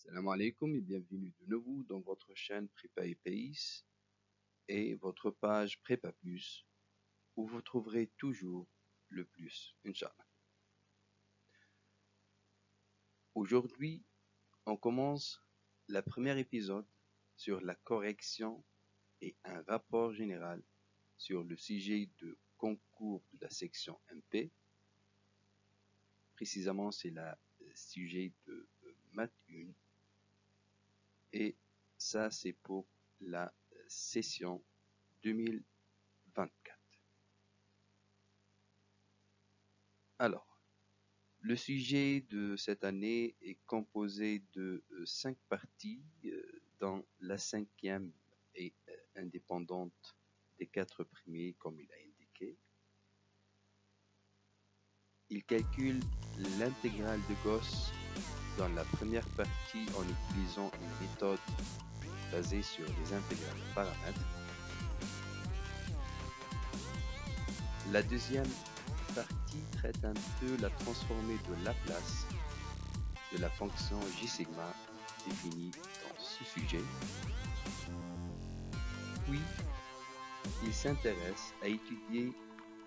Salam alaikum et bienvenue de nouveau dans votre chaîne Prépa et Pays et votre page Prépa Plus où vous trouverez toujours le plus, Inch'Allah. Aujourd'hui, on commence le premier épisode sur la correction et un rapport général sur le sujet de concours de la section MP. Précisément, c'est le sujet de Math 1. Et ça, c'est pour la session 2024. Alors, le sujet de cette année est composé de 5 parties, dont la 5e est indépendante des 4 premiers, comme il a indiqué. Il calcule l'intégrale de Gauss dans la première partie en utilisant une méthode basée sur les intégrales de paramètres. La deuxième partie traite un peu la transformée de Laplace de la fonction J sigma définie dans ce sujet. Puis, il s'intéresse à étudier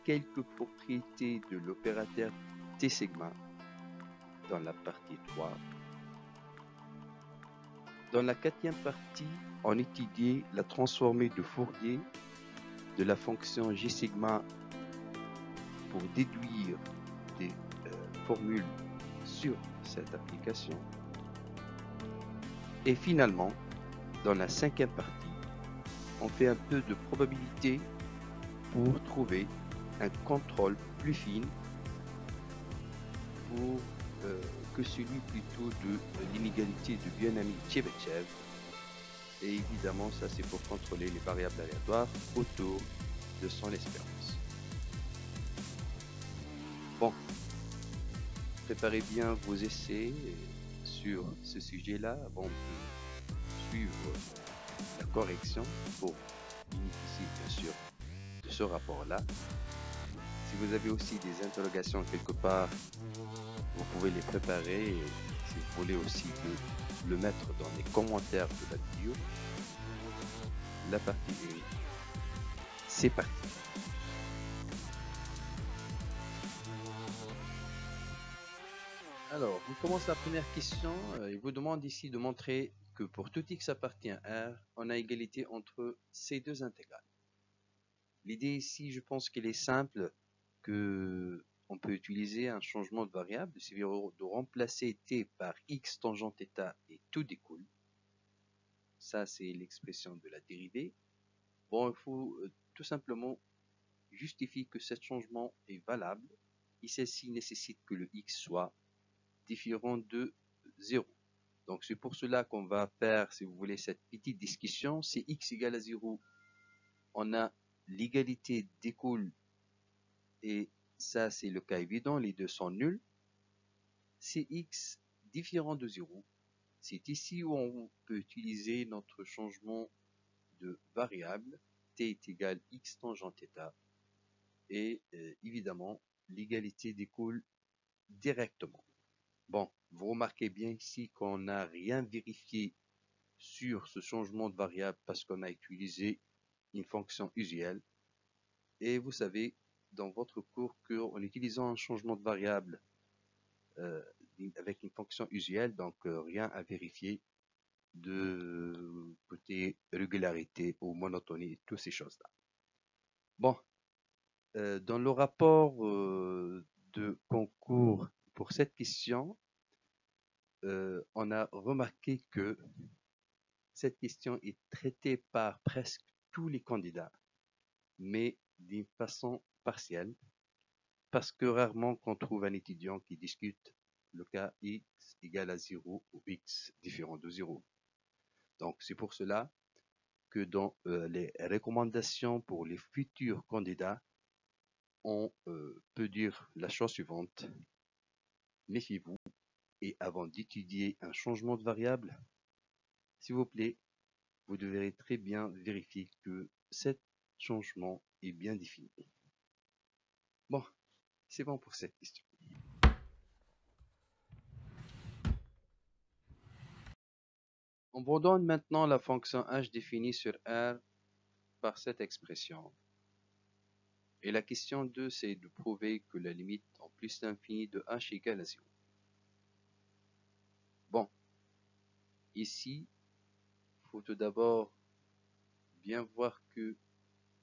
quelques propriétés de l'opérateur T sigma dans la partie 3. Dans la 4e partie, on étudie la transformée de Fourier de la fonction J sigma pour déduire des formules sur cette application. Et finalement, dans la 5e partie, on fait un peu de probabilité pour trouver un contrôle plus fin pour que celui plutôt de l'inégalité de Biennami Tchebechev. Et évidemment, ça c'est pour contrôler les variables aléatoires autour de son espérance. Bon, préparez bien vos essais sur ce sujet-là avant de suivre la correction pour bénéficier bien sûr de ce rapport-là. Si vous avez aussi des interrogations quelque part, vous pouvez les préparer et si vous voulez aussi le mettre dans les commentaires de la vidéo. La partie 1, c'est parti. Alors, on commence la première question. Il vous demande ici de montrer que pour tout x appartient à R, on a égalité entre ces deux intégrales. L'idée ici, je pense qu'elle est simple, que on peut utiliser un changement de variable, c'est-à-dire de remplacer t par x tangent θ et tout découle. Ça, c'est l'expression de la dérivée. Bon, il faut tout simplement justifier que ce changement est valable et celle-ci nécessite que le x soit différent de 0. Donc, c'est pour cela qu'on va faire, si vous voulez, cette petite discussion. Si x égale à 0, on a l'égalité découle et ça, c'est le cas évident, les deux sont nuls. Si x différent de 0, c'est ici où on peut utiliser notre changement de variable, t est égal x tangent θ, et évidemment, l'égalité découle directement. Bon, vous remarquez bien ici qu'on n'a rien vérifié sur ce changement de variable parce qu'on a utilisé une fonction usuelle. Et vous savez, dans votre cours, qu'en utilisant un changement de variable avec une fonction usuelle, donc rien à vérifier de côté régularité ou monotonie, toutes ces choses-là. Bon, dans le rapport de concours pour cette question, on a remarqué que cette question est traitée par presque tous les candidats, mais d'une façon partielle, parce que rarement qu'on trouve un étudiant qui discute le cas x égale à 0 ou x différent de 0. Donc c'est pour cela que dans les recommandations pour les futurs candidats, on peut dire la chose suivante. Méfiez-vous et avant d'étudier un changement de variable, s'il vous plaît, vous devrez très bien vérifier que cet changement est bien défini. Bon, c'est bon pour cette question. On vous donne maintenant la fonction h définie sur R par cette expression. Et la question 2, c'est de prouver que la limite en plus l'infini de h égale à 0. Bon, ici, il faut tout d'abord bien voir que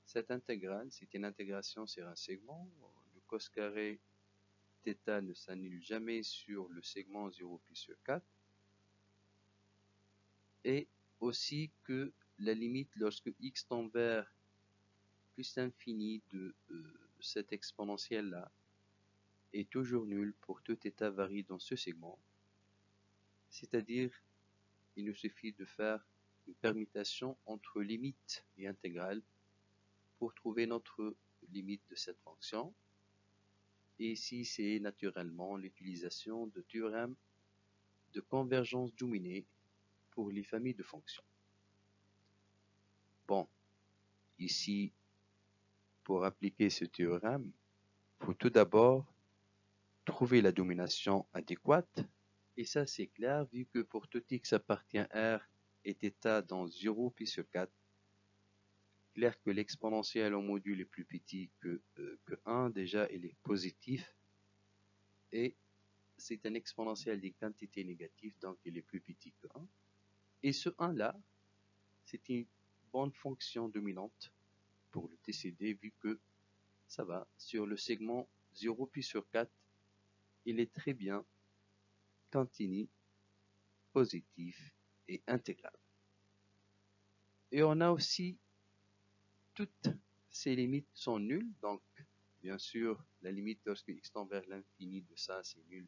cette intégrale, c'est une intégration sur un segment. Le cos carré θ ne s'annule jamais sur le segment 0 pi sur 4. Et aussi que la limite lorsque x tend vers plus l'infini de cette exponentielle-là est toujours nulle pour tout état varie dans ce segment. C'est-à-dire, il nous suffit de faire une permutation entre limite et intégrale pour trouver notre limite de cette fonction. Et ici, c'est naturellement l'utilisation de théorème de convergence dominée pour les familles de fonctions. Bon, ici, pour appliquer ce théorème, il faut tout d'abord trouver la domination adéquate. Et ça, c'est clair, vu que pour tout x appartient R et θ dans 0 pi sur 4, clair que l'exponentielle en module est plus petit que 1, déjà, il est positif. Et c'est un exponentiel des quantités négatives, donc il est plus petit que 1. Et ce 1-là, c'est une bonne fonction dominante pour le TCD, vu que ça va sur le segment 0 pi sur 4, il est très bien continu, positif et intégrable. Et on a aussi toutes ces limites sont nulles, donc bien sûr la limite lorsque x tend vers l'infini de ça c'est nul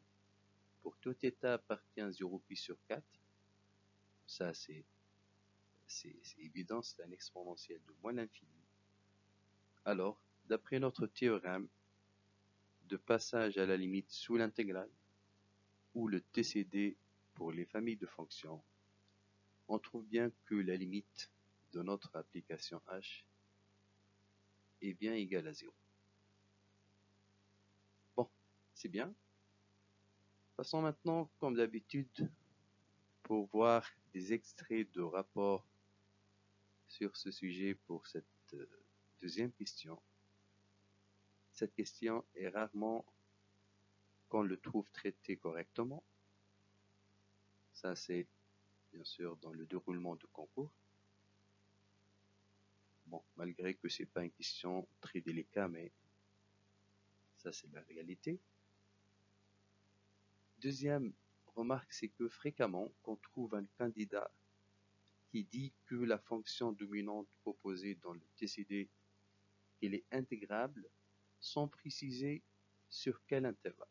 pour tout état appartient à 0 pi sur 4. Ça c'est évident, c'est un exponentiel de moins l'infini. Alors, d'après notre théorème de passage à la limite sous l'intégrale, ou le TCD pour les familles de fonctions, on trouve bien que la limite de notre application h est bien égale à 0. Bon, c'est bien. Passons maintenant, comme d'habitude, pour voir des extraits de rapports sur ce sujet pour cette deuxième question. Cette question est rarement qu'on le trouve traité correctement. Ça, c'est bien sûr dans le déroulement de concours. Bon, malgré que ce n'est pas une question très délicate, mais ça, c'est la réalité. Deuxième remarque, c'est que fréquemment, qu'on trouve un candidat qui dit que la fonction dominante proposée dans le TCD, elle est intégrable, sans préciser sur quel intervalle.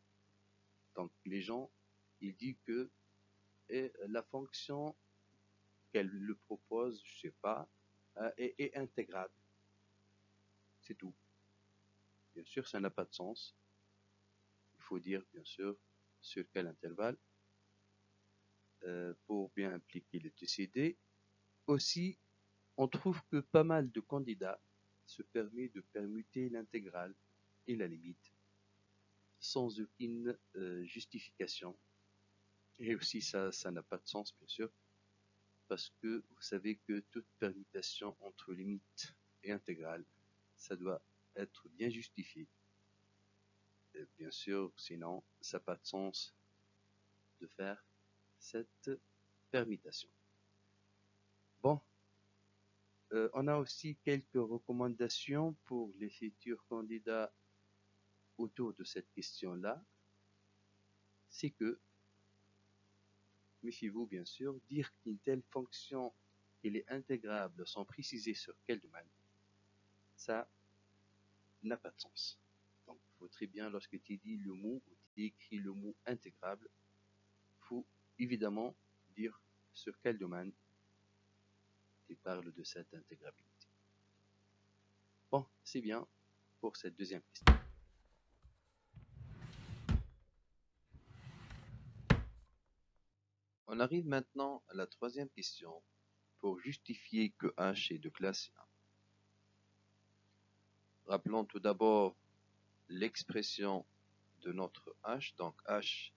Donc, les gens, ils disent que la fonction qu'elle le propose, je ne sais pas, est intégrable. C'est tout. Bien sûr, ça n'a pas de sens. Il faut dire, bien sûr, sur quel intervalle pour bien appliquer le TCD. Aussi, on trouve que pas mal de candidats se permettent de permuter l'intégrale et la limite sans aucune justification. Et aussi, ça n'a pas de sens, bien sûr, parce que vous savez que toute permutation entre limite et intégrale, ça doit être bien justifié. Bien sûr, sinon, ça n'a pas de sens de faire cette permutation. Bon, on a aussi quelques recommandations pour les futurs candidats autour de cette question-là. C'est que, méfiez-vous bien sûr, dire qu'une telle fonction elle est intégrable sans préciser sur quel domaine, ça n'a pas de sens. Donc, il faut très bien, lorsque tu dis le mot, ou tu écris le mot intégrable, il faut évidemment dire sur quel domaine tu parles de cette intégrabilité. Bon, c'est bien pour cette deuxième question. On arrive maintenant à la troisième question pour justifier que h est de classe 1. Rappelons tout d'abord l'expression de notre h. Donc h,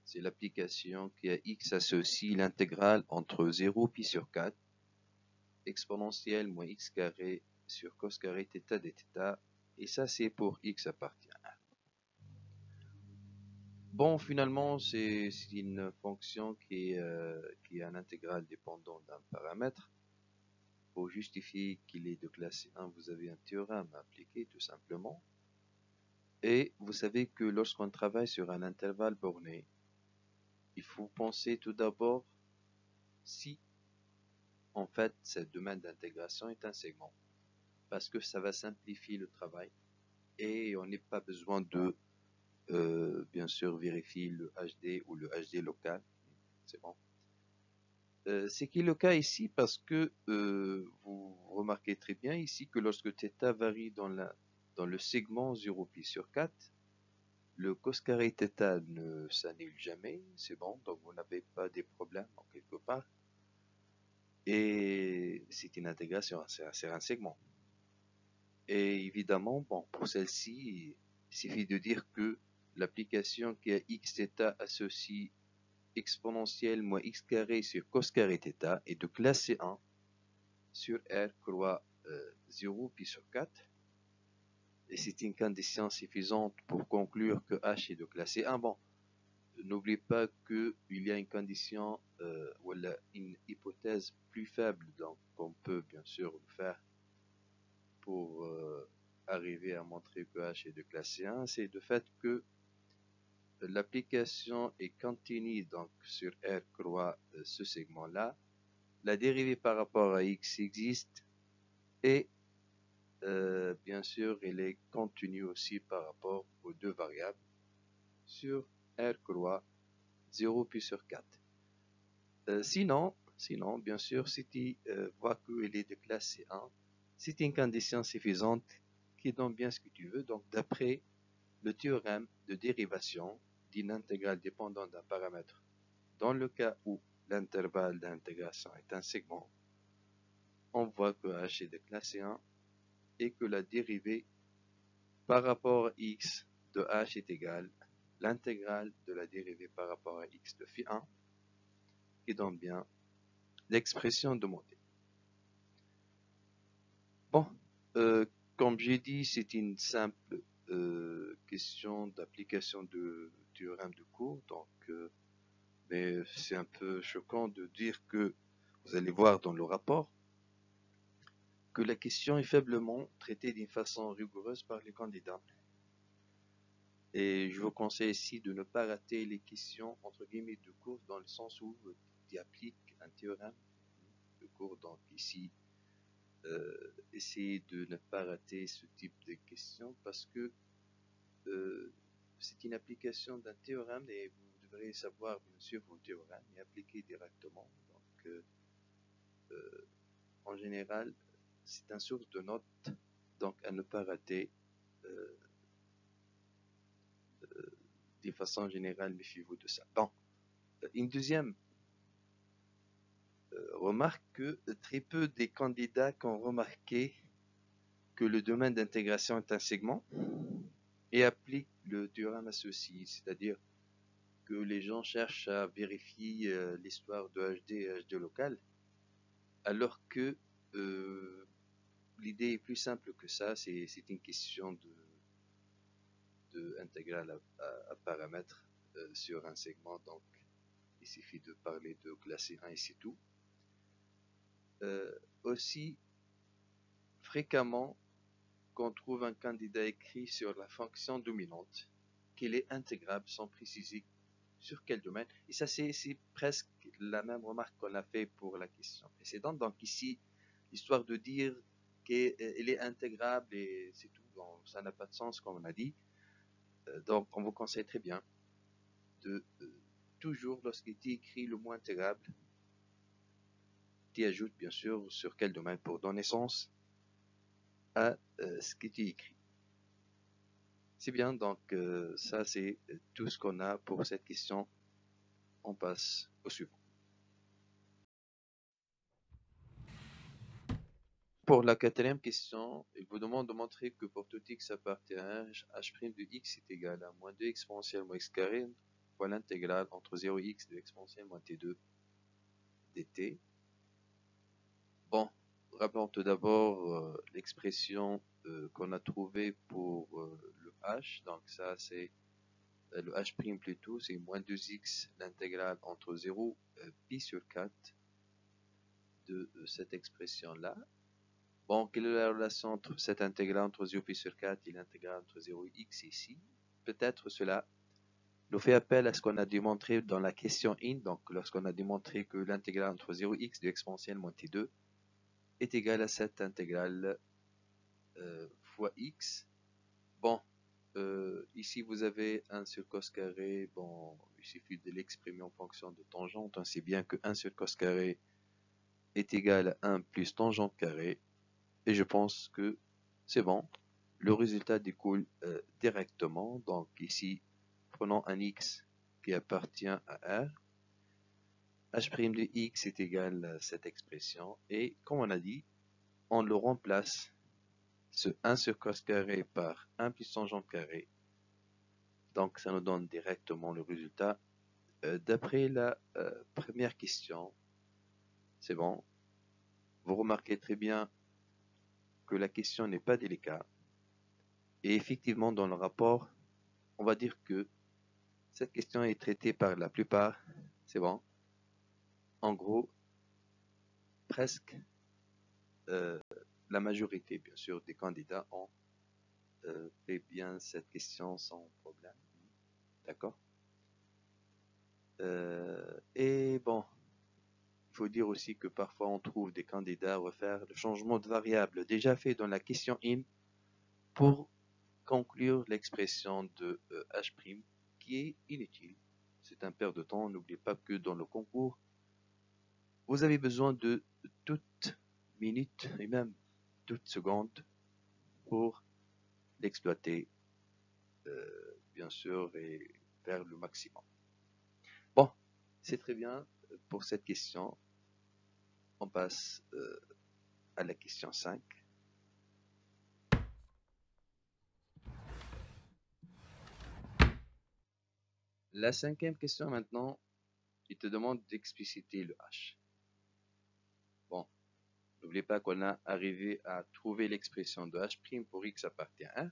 c'est l'application qui a x associe l'intégrale entre 0 pi sur 4, exponentielle moins x carré sur cos carré θ dθ, et ça c'est pour x appartient à 1. Bon, finalement, c'est une fonction qui est un intégral dépendant d'un paramètre. Pour justifier qu'il est de classe 1, vous avez un théorème à appliquer tout simplement. Et vous savez que lorsqu'on travaille sur un intervalle borné, il faut penser tout d'abord si en fait ce domaine d'intégration est un segment, parce que ça va simplifier le travail et on n'a pas besoin de bien sûr vérifier le HD ou le HD local. C'est bon. C'est qui est le cas ici parce que vous remarquez très bien ici que lorsque θ varie dans le segment 0 pi sur 4, le cos carré θ ne s'annule jamais, c'est bon, donc vous n'avez pas des problèmes en quelque part. Et c'est une intégration, c'est un segment. Et évidemment, bon, pour celle-ci, il suffit de dire que l'application qui a xθ associe exponentielle moins x carré sur cos carré θ est de classe 1 sur R croix 0 pi sur 4. Et c'est une condition suffisante pour conclure que H est de classe 1. Bon, n'oubliez pas qu'il y a une condition ou une hypothèse plus faible, donc on peut bien sûr le faire pour arriver à montrer que H est de classe 1, c'est le fait que l'application est continue donc sur R croix ce segment-là, la dérivée par rapport à X existe et bien sûr elle est continue aussi par rapport aux deux variables sur R croix 0 pi sur 4. Sinon, bien sûr, si tu vois qu'elle est de classe 1, c'est une condition suffisante qui donne bien ce que tu veux. Donc, d'après le théorème de dérivation d'une intégrale dépendante d'un paramètre, dans le cas où l'intervalle d'intégration est un segment, on voit que h est de classe 1 et que la dérivée par rapport à x de h est égale l'intégrale de la dérivée par rapport à x de phi 1, qui donne bien l'expression demandée. Bon, comme j'ai dit, c'est une simple question d'application de théorème de cours, donc, mais c'est un peu choquant de dire que, vous allez voir dans le rapport, que la question est faiblement traitée d'une façon rigoureuse par les candidats. Et je vous conseille ici de ne pas rater les questions entre guillemets de cours dans le sens où tu appliques un théorème de cours. Donc ici, essayez de ne pas rater ce type de questions parce que c'est une application d'un théorème et vous devrez savoir bien sûr vos théorèmes et appliquer directement. Donc en général, c'est une source de notes, donc à ne pas rater. De façon générale, méfiez-vous de ça. Bon, une deuxième remarque que très peu des candidats qui ont remarqué que le domaine d'intégration est un segment et appliquent le théorème associé, c'est-à-dire que les gens cherchent à vérifier l'histoire de HD et HD local, alors que l'idée est plus simple que ça, c'est une question de intégrale à paramètres sur un segment, donc il suffit de parler de classe 1 et c'est tout. Aussi, fréquemment, qu'on trouve un candidat écrit sur la fonction dominante, qu'elle est intégrable sans préciser sur quel domaine. Et ça, c'est presque la même remarque qu'on a fait pour la question précédente. Donc ici, l'histoire de dire qu'elle est intégrable et c'est tout, bon, ça n'a pas de sens comme on a dit. Donc on vous conseille très bien de toujours, lorsqu'il est écrit le mot intégrable, tu ajoutes bien sûr sur quel domaine pour donner sens à ce qui est écrit. C'est bien, donc ça c'est tout ce qu'on a pour cette question. On passe au suivant. Pour la quatrième question, il vous demande de montrer que pour tout x appartient à h' de x est égal à moins 2 exponentielle moins x carré fois l'intégrale entre 0x de exponentielle moins t2 dt. Bon, rappelons tout d'abord l'expression qu'on a trouvée pour le h. Donc ça, c'est le h' plutôt, c'est moins 2x l'intégrale entre 0 pi sur 4 de cette expression-là. Bon, quelle est la relation entre cette intégrale entre 0 pi sur 4 et l'intégrale entre 0 et x ici? Peut-être cela nous fait appel à ce qu'on a démontré dans la question in, donc lorsqu'on a démontré que l'intégrale entre 0x de exponentielle moins t2 est égale à cette intégrale fois x. Bon, ici vous avez 1 sur cos carré, bon, il suffit de l'exprimer en fonction de tangente, on sait bien que 1 sur cos carré est égal à 1 plus tangente carré, et je pense que c'est bon, le résultat découle directement, donc ici, prenons un x qui appartient à R, h' de x est égal à cette expression, et comme on a dit, on le remplace, ce 1 sur cos carré par 1 plus tangente carré, donc ça nous donne directement le résultat. D'après la première question, c'est bon, vous remarquez très bien que la question n'est pas délicate, et effectivement dans le rapport, on va dire que cette question est traitée par la plupart, c'est bon, en gros, presque la majorité, bien sûr, des candidats ont fait bien cette question sans problème. D'accord? Et bon, il faut dire aussi que parfois on trouve des candidats refaire le changement de variable déjà fait dans la question in pour conclure l'expression de h' qui est inutile. C'est un perte de temps. N'oubliez pas que dans le concours, vous avez besoin de toute minute et même toute seconde pour l'exploiter, bien sûr, et faire le maximum. Bon, c'est très bien pour cette question. On passe à la question 5. La cinquième question maintenant, il te demande d'expliciter le h. Bon, n'oubliez pas qu'on a arrivé à trouver l'expression de h' pour x appartient à 1.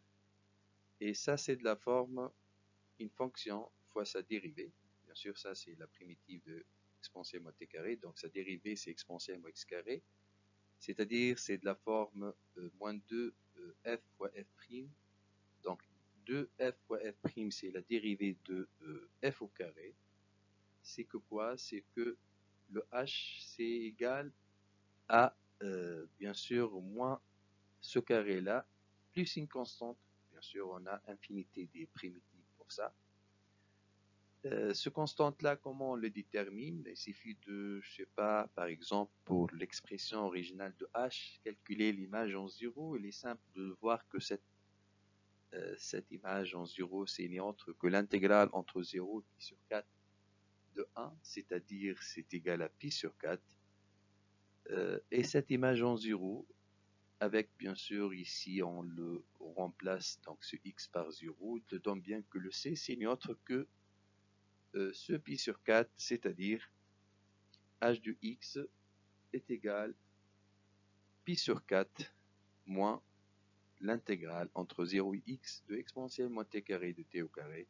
Et ça, c'est de la forme une fonction fois sa dérivée. Bien sûr, ça, c'est la primitive de exponentielle moins t carré. Donc, sa dérivée, c'est exponentielle moins x carré. C'est-à-dire, c'est de la forme moins 2 f fois f'. Donc, 2f fois f', c'est la dérivée de f au carré. C'est que quoi? C'est que le h, c'est égal à, bien sûr, moins ce carré-là, plus une constante. Bien sûr, on a infinité des primitives pour ça. Ce constante-là, comment on le détermine? Il suffit de, je sais pas, par exemple, pour l'expression originale de h, calculer l'image en 0. Il est simple de voir que cette image en 0, c'est ni autre que l'intégrale entre 0 et pi sur 4 de 1, c'est-à-dire c'est égal à pi sur 4. Et cette image en 0, avec bien sûr ici on le remplace donc ce x par 0, te donne bien que le c, c'est ni autre que ce pi sur 4, c'est-à-dire h de x est égal pi sur 4 moins l'intégrale entre 0 et x de exponentielle moins t carré de t au carré,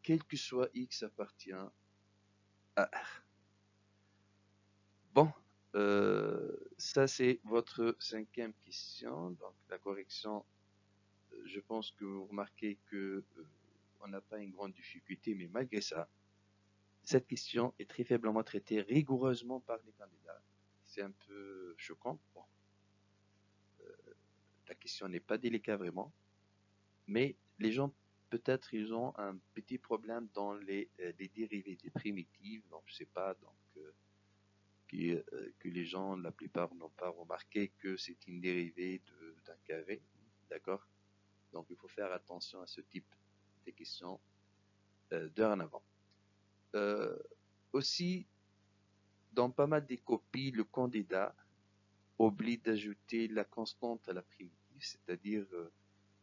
quel que soit x appartient à R. Bon, ça c'est votre cinquième question. Donc la correction, je pense que vous remarquez que on n'a pas une grande difficulté, mais malgré ça, cette question est très faiblement traitée rigoureusement par les candidats. C'est un peu choquant. Bon, la question n'est pas délicate vraiment, mais les gens peut-être ils ont un petit problème dans les dérivés des primitives. Donc je sais pas, donc que les gens, la plupart, n'ont pas remarqué que c'est une dérivée d'un carré, d'accord? Donc il faut faire attention à ce type de questions dorénavant. Aussi, dans pas mal des copies, le candidat oublie d'ajouter la constante à la primitive, c'est-à-dire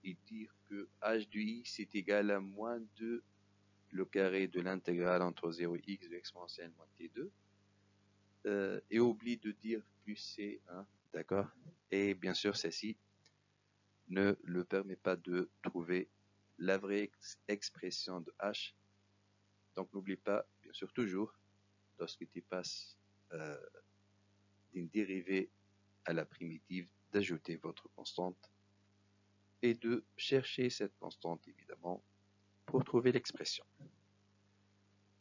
et dire que h de x est égal à moins 2 le carré de l'intégrale entre 0 et x de exponentielle moins t2, et oublie de dire plus c1, d'accord? Et bien sûr, ceci ne le permet pas de trouver la vraie expression de h. Donc n'oublie pas, bien sûr, toujours, lorsque tu passes d'une dérivée à la primitive, d'ajouter votre constante et de chercher cette constante, évidemment, pour trouver l'expression.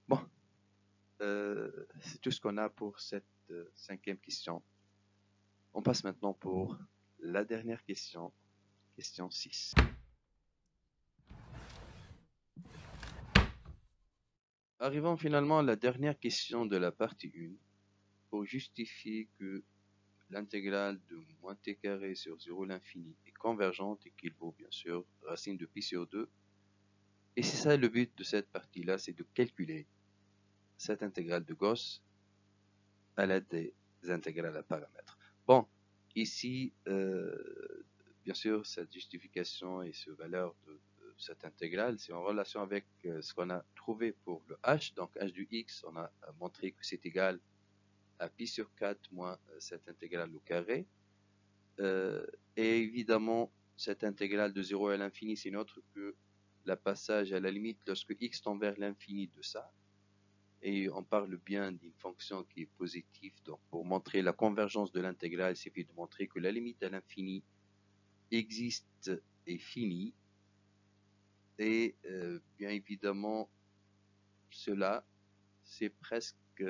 Bon, c'est tout ce qu'on a pour cette cinquième question. On passe maintenant pour la dernière question, question 6. Arrivons finalement à la dernière question de la partie 1, pour justifier que l'intégrale de moins t carré sur 0 l'infini est convergente et qu'il vaut bien sûr racine de pi sur 2. Et c'est ça le but de cette partie-là, c'est de calculer cette intégrale de Gauss à l'aide des intégrales à paramètres. Bon, ici, bien sûr, cette justification et cette valeur de cette intégrale, c'est en relation avec ce qu'on a trouvé pour le h. Donc h du x, on a montré que c'est égal à pi sur 4 moins cette intégrale au carré. Et évidemment, cette intégrale de 0 à l'infini, c'est autre que la passage à la limite lorsque x tend vers l'infini de ça. Et on parle bien d'une fonction qui est positive. Donc, pour montrer la convergence de l'intégrale, il suffit de montrer que la limite à l'infini existe et finie. Et bien évidemment, cela, c'est presque,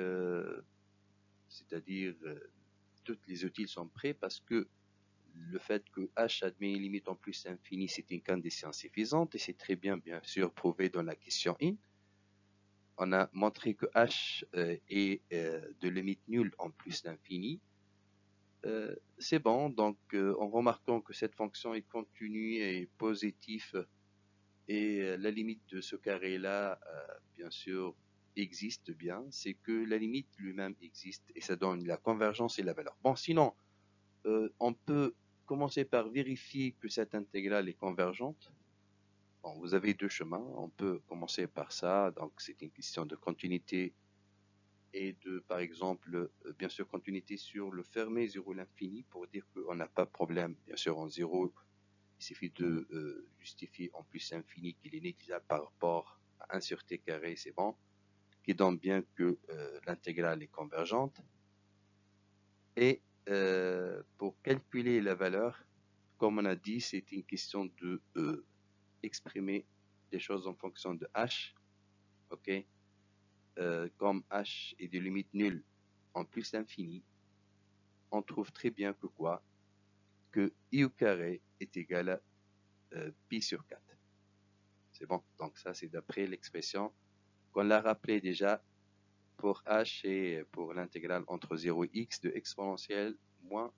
c'est-à-dire, toutes les outils sont prêts parce que le fait que h admet une limite en plus infinie, c'est une condition suffisante et c'est très bien sûr, prouvé dans la question 1. On a montré que h est de limite nulle en plus d'infini. C'est bon, donc en remarquant que cette fonction est continue et positive et la limite de ce carré-là, bien sûr, existe bien, c'est que la limite lui-même existe et ça donne la convergence et la valeur. Bon, sinon, on peut commencer par vérifier que cette intégrale est convergente. Bon, vous avez deux chemins, on peut commencer par ça, donc c'est une question de continuité et de, par exemple, bien sûr, continuité sur le fermé 0 l'infini pour dire qu'on n'a pas de problème, bien sûr, en 0, il suffit de justifier en plus infini qu'il est négligeable par rapport à 1 sur t carré, c'est bon, qui donne bien que l'intégrale est convergente. Et pour calculer la valeur, comme on a dit, c'est une question de exprimer des choses en fonction de h, ok? Comme h est de limite nulle en plus l'infini, on trouve très bien que quoi? Que i au carré est égal à pi sur 4. C'est bon, donc ça c'est d'après l'expression qu'on l'a rappelé déjà pour h et pour l'intégrale entre 0 et x de exponentielle moins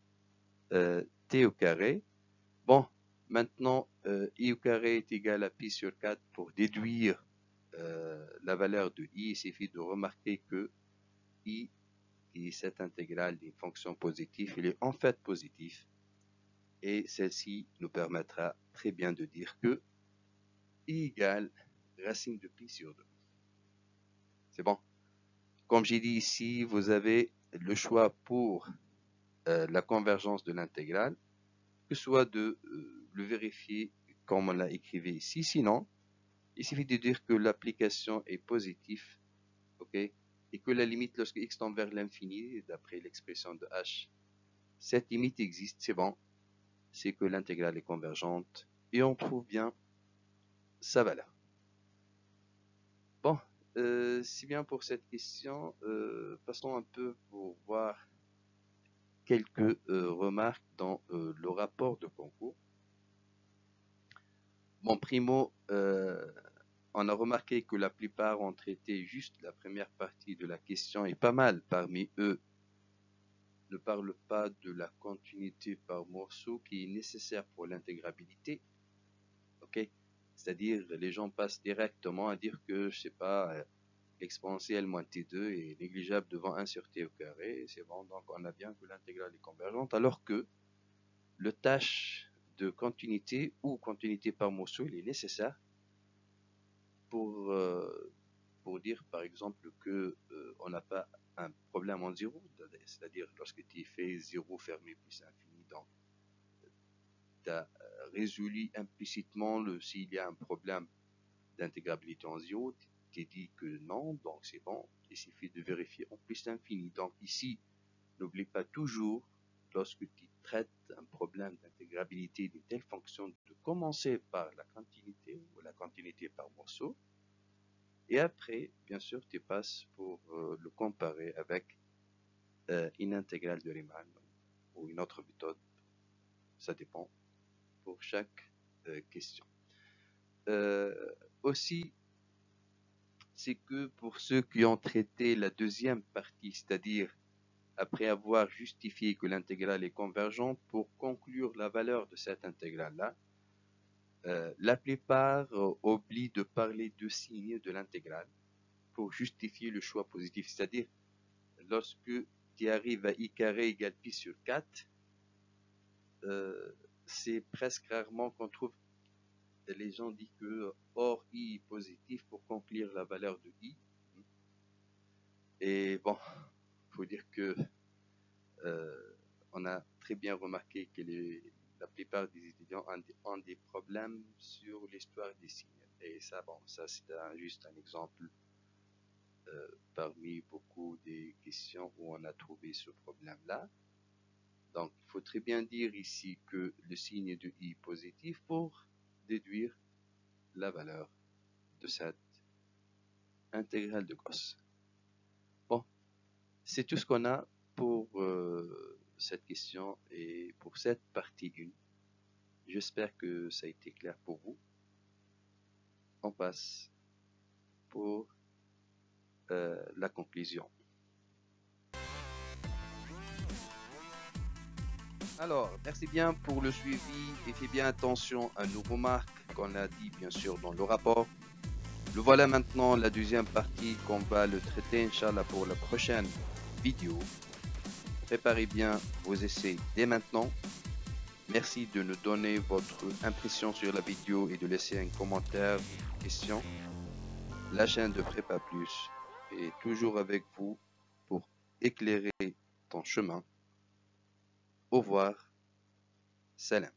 t au carré. Bon, maintenant i au carré est égal à pi sur 4. Pour déduire la valeur de i, il suffit de remarquer que i, qui est cette intégrale d'une fonction positive, il est en fait positif. Et celle-ci nous permettra très bien de dire que i égale racine de pi sur 2. C'est bon. Comme j'ai dit ici, vous avez le choix pour la convergence de l'intégrale, que ce soit de le vérifier comme on l'a écrit ici. Sinon, il suffit de dire que l'application est positive, ok, et que la limite lorsque x tend vers l'infini, d'après l'expression de h, cette limite existe, c'est bon, c'est que l'intégrale est convergente et on trouve bien sa valeur. Bon, c'est bien pour cette question. Passons un peu pour voir quelques remarques dans le rapport de concours. Bon, primo, on a remarqué que la plupart ont traité juste la première partie de la question et pas mal parmi eux ne parlent pas de la continuité par morceau qui est nécessaire pour l'intégrabilité. Ok, c'est-à-dire les gens passent directement à dire que je sais pas, l'exponentielle moins t2 est négligeable devant 1 sur t au carré. C'est bon, donc on a bien que l'intégrale est convergente, alors que le tâche de continuité ou continuité par morceau, il est nécessaire pour, euh, pour dire par exemple que on n'a pas un problème en zéro, c'est-à-dire lorsque tu fais zéro fermé plus infini, donc tu as résolu implicitement s'il y a un problème d'intégrabilité en zéro, tu dit que non, donc c'est bon, il suffit de vérifier en plus infini. Donc ici, n'oublie pas toujours, lorsque tu traites un problème d'intégrabilité d'une telle fonction, de commencer par la continuité ou la continuité par morceau, et après, bien sûr, tu passes pour le comparer avec une intégrale de Riemann ou une autre méthode. Ça dépend pour chaque question. Aussi, c'est que pour ceux qui ont traité la deuxième partie, c'est-à-dire après avoir justifié que l'intégrale est convergente, pour conclure la valeur de cette intégrale-là, la plupart oublient de parler de signe de l'intégrale pour justifier le choix positif. C'est-à-dire, lorsque tu arrives à i carré égale pi sur 4, c'est presque rarement qu'on trouve les gens disent que or i est positif pour conclure la valeur de i. Et bon, il faut dire que on a très bien remarqué que la plupart des étudiants ont des problèmes sur l'histoire des signes. Et ça, bon, ça c'est juste un exemple parmi beaucoup des questions où on a trouvé ce problème-là. Donc, il faut très bien dire ici que le signe de i est positif pour déduire la valeur de cette intégrale de Gauss. Bon, c'est tout ce qu'on a pour cette question et pour cette partie 1. J'espère que ça a été clair pour vous. On passe pour la conclusion. Alors, merci bien pour le suivi et faites bien attention à nos remarques qu'on a dit bien sûr dans le rapport. Le voilà maintenant la deuxième partie qu'on va le traiter, Inch'Allah, pour la prochaine vidéo. Préparez bien vos essais dès maintenant. Merci de nous donner votre impression sur la vidéo et de laisser un commentaire, question. La chaîne de Prépa Plus est toujours avec vous pour éclairer ton chemin. Au revoir. Salam.